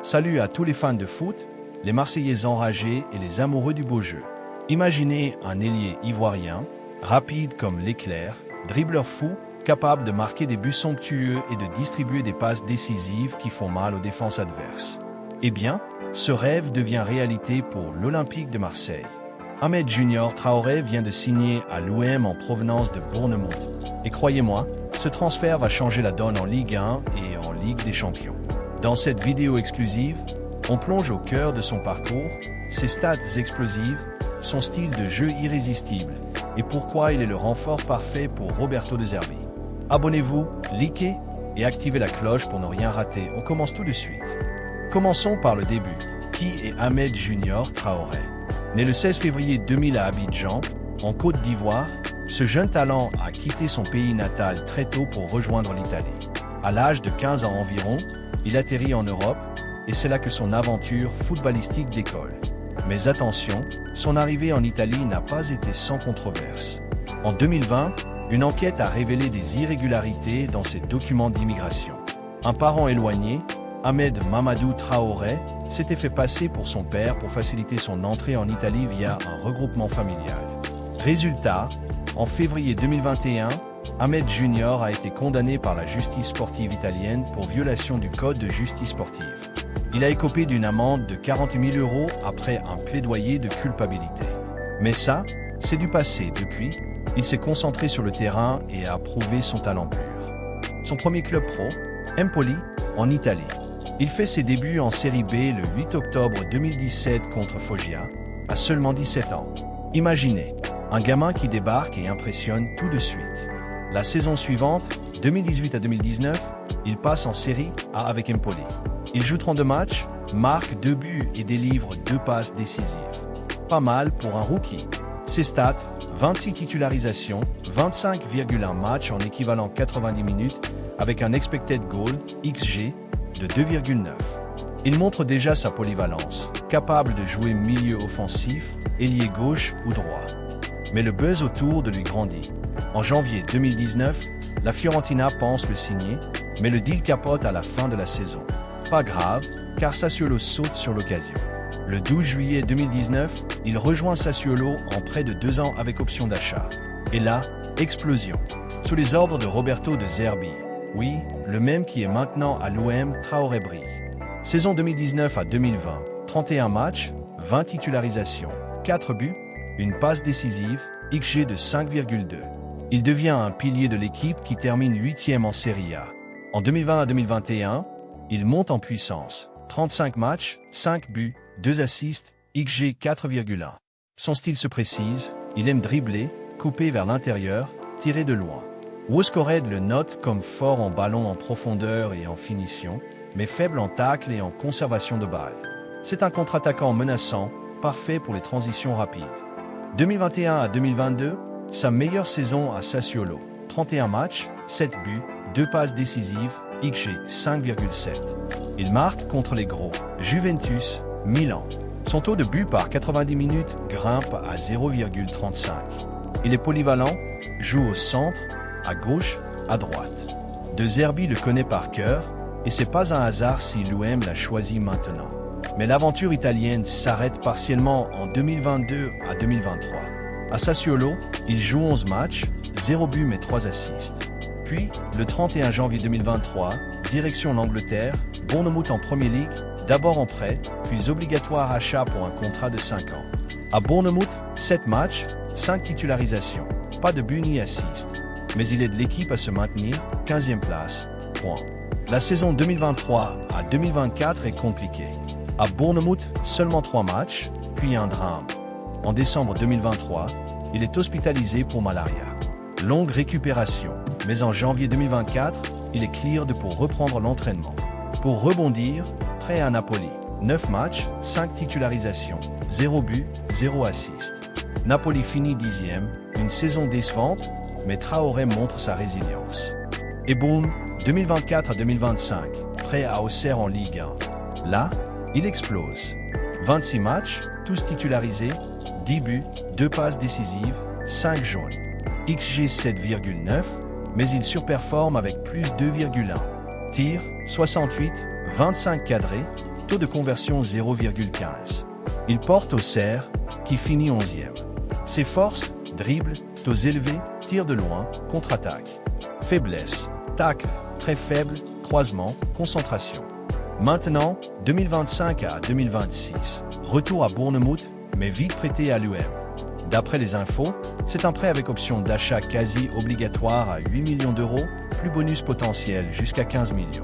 Salut à tous les fans de foot, les Marseillais enragés et les amoureux du beau jeu. Imaginez un ailier ivoirien, rapide comme l'éclair, dribbleur fou, capable de marquer des buts somptueux et de distribuer des passes décisives qui font mal aux défenses adverses. Eh bien, ce rêve devient réalité pour l'Olympique de Marseille. Ahmed Junior Traoré vient de signer à l'OM en provenance de Bournemouth. Et croyez-moi, ce transfert va changer la donne en Ligue 1 et en Ligue des Champions. Dans cette vidéo exclusive, on plonge au cœur de son parcours, ses stats explosives, son style de jeu irrésistible et pourquoi il est le renfort parfait pour Roberto De Zerbi. Abonnez-vous, likez et activez la cloche pour ne rien rater. On commence tout de suite. Commençons par le début. Qui est Ahmed Junior Traoré? Né le 16 février 2000 à Abidjan, en Côte d'Ivoire, ce jeune talent a quitté son pays natal très tôt pour rejoindre l'Italie. À l'âge de 15 ans environ, il atterrit en Europe et c'est là que son aventure footballistique décolle. Mais attention, son arrivée en Italie n'a pas été sans controverse. En 2020, une enquête a révélé des irrégularités dans ses documents d'immigration. Un parent éloigné, Ahmed Mamadou Traoré, s'était fait passer pour son père pour faciliter son entrée en Italie via un regroupement familial. Résultat, en février 2021, Ahmed Junior a été condamné par la justice sportive italienne pour violation du code de justice sportive. Il a écopé d'une amende de 40 000 € après un plaidoyer de culpabilité. Mais ça, c'est du passé. Depuis, il s'est concentré sur le terrain et a prouvé son talent pur. Son premier club pro, Empoli, en Italie. Il fait ses débuts en Série B le 8 octobre 2017 contre Foggia, à seulement 17 ans. Imaginez, un gamin qui débarque et impressionne tout de suite. La saison suivante, 2018 à 2019, il passe en Série A avec Empoli. Il joue 32 matchs, marque 2 buts et délivre 2 passes décisives. Pas mal pour un rookie. Ses stats, 26 titularisations, 25,1 matchs en équivalent 90 minutes, avec un expected goal, XG, de 2,9. Il montre déjà sa polyvalence, capable de jouer milieu offensif, ailier gauche ou droit. Mais le buzz autour de lui grandit. En janvier 2019, la Fiorentina pense le signer, mais le deal capote à la fin de la saison. Pas grave, car Sassuolo saute sur l'occasion. Le 12 juillet 2019, il rejoint Sassuolo en près de 2 ans avec option d'achat. Et là, explosion. Sous les ordres de Roberto De Zerbi. Oui, le même qui est maintenant à l'OM, Traoré brille. Saison 2019 à 2020, 31 matchs, 20 titularisations, 4 buts, une passe décisive, XG de 5,2. Il devient un pilier de l'équipe qui termine 8e en Serie A. En 2020 à 2021, il monte en puissance. 35 matchs, 5 buts, 2 assists, XG 4,1. Son style se précise, il aime dribbler, couper vers l'intérieur, tirer de loin. Woscored le note comme fort en ballon en profondeur et en finition, mais faible en tacle et en conservation de balle. C'est un contre-attaquant menaçant, parfait pour les transitions rapides. 2021 à 2022, sa meilleure saison à Sassuolo. 31 matchs, 7 buts, 2 passes décisives, XG 5,7. Il marque contre les gros, Juventus, Milan. Son taux de but par 90 minutes grimpe à 0,35. Il est polyvalent, joue au centre, à gauche, à droite. De Zerbi le connaît par cœur, et c'est pas un hasard si l'OM l'a choisi maintenant. Mais l'aventure italienne s'arrête partiellement en 2022 à 2023. À Sassuolo, il joue 11 matchs, 0 but mais 3 assists. Puis, le 31 janvier 2023, direction l'Angleterre, Bournemouth en Premier League, d'abord en prêt, puis obligatoire achat pour un contrat de 5 ans. À Bournemouth, 7 matchs, 5 titularisations, pas de but ni assist. Mais il aide l'équipe à se maintenir, 15e place, point. La saison 2023 à 2024 est compliquée. À Bournemouth, seulement 3 matchs, puis un drame. En décembre 2023, il est hospitalisé pour malaria. Longue récupération, mais en janvier 2024, il est cleared pour reprendre l'entraînement. Pour rebondir, prêt à Napoli. 9 matchs, 5 titularisations, 0 but, 0 assist. Napoli finit 10e, une saison décevante, mais Traoré montre sa résilience. Et boum, 2024 à 2025, prêt à Auxerre en Ligue 1. Là, il explose. 26 matchs, tous titularisés, 10 buts, 2 passes décisives, 5 jaunes. XG 7,9, mais il surperforme avec plus 2,1. Tir, 68, 25 cadrés, taux de conversion 0,15. Il porte Auxerre, qui finit 11e. Ses forces, dribble, taux élevés, tir de loin, contre-attaque. Faiblesse, tacle, très faible, croisement, concentration. Maintenant, 2025 à 2026. Retour à Bournemouth, mais vite prêté à l'UM. D'après les infos, c'est un prêt avec option d'achat quasi obligatoire à 8 millions d'euros, plus bonus potentiel jusqu'à 15 millions.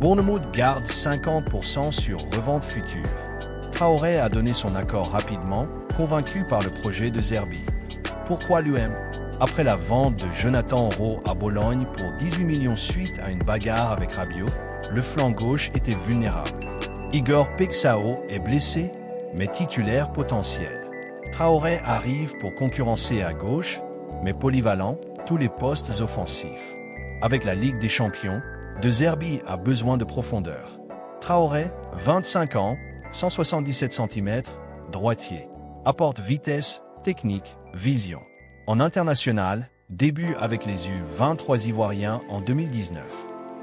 Bournemouth garde 50% sur revente future. Traoré a donné son accord rapidement, convaincu par le projet de Zerbi. Pourquoi l'UM? Après la vente de Jonathan Rowe à Bologne pour 18 millions suite à une bagarre avec Rabiot, le flanc gauche était vulnérable. Igor Pixao est blessé, mais titulaire potentiel. Traoré arrive pour concurrencer à gauche, mais polyvalent, tous les postes offensifs. Avec la Ligue des Champions, De Zerbi a besoin de profondeur. Traoré, 25 ans, 177 cm, droitier. Apporte vitesse, technique, vision. En international, début avec les U23 ivoiriens en 2019.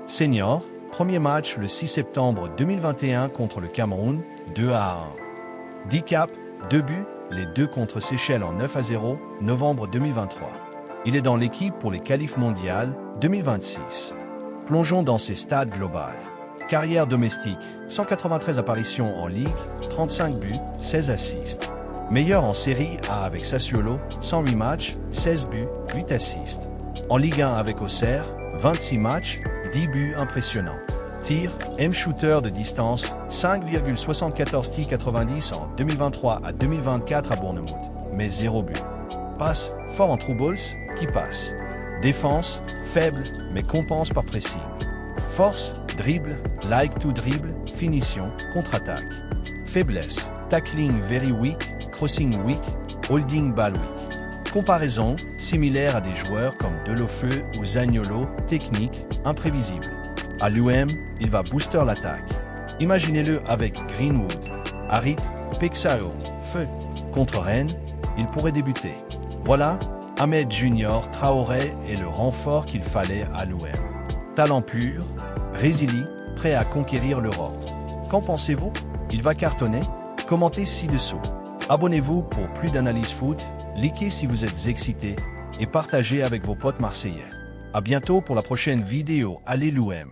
Senior, premier match le 6 septembre 2021 contre le Cameroun, 2-1. 10 caps, 2 buts, les 2 contre Seychelles en 9-0, novembre 2023. Il est dans l'équipe pour les qualifs mondiales 2026. Plongeons dans ses stats globales. Carrière domestique, 193 apparitions en Ligue, 35 buts, 16 assists. Meilleur en Série A avec Sassuolo, 108 matchs, 16 buts, 8 assists. En Ligue 1 avec Auxerre, 26 matchs, 10 buts impressionnants. Tir, M-shooter de distance, 5,74 T90 en 2023 à 2024 à Bournemouth, mais 0 but. Passe, fort en true balls, qui passe. Défense, faible, mais compense par pressing. Force, dribble, like to dribble, finition, contre-attaque. Faiblesse, tackling very weak, crossing weak, holding ball weak. Comparaison, similaire à des joueurs comme Delofeu ou Zaniolo, technique, imprévisible. À l'UM, il va booster l'attaque. Imaginez-le avec Greenwood, Harit, Pexao, Feu. Contre Rennes, il pourrait débuter. Voilà, Ahmed Junior Traoré est le renfort qu'il fallait à l'UM. Talent pur, résilient, prêt à conquérir l'Europe. Qu'en pensez-vous? Il va cartonner? Commentez ci-dessous. Abonnez-vous pour plus d'analyse foot, likez si vous êtes excité et partagez avec vos potes marseillais. À bientôt pour la prochaine vidéo. Allez l'UM!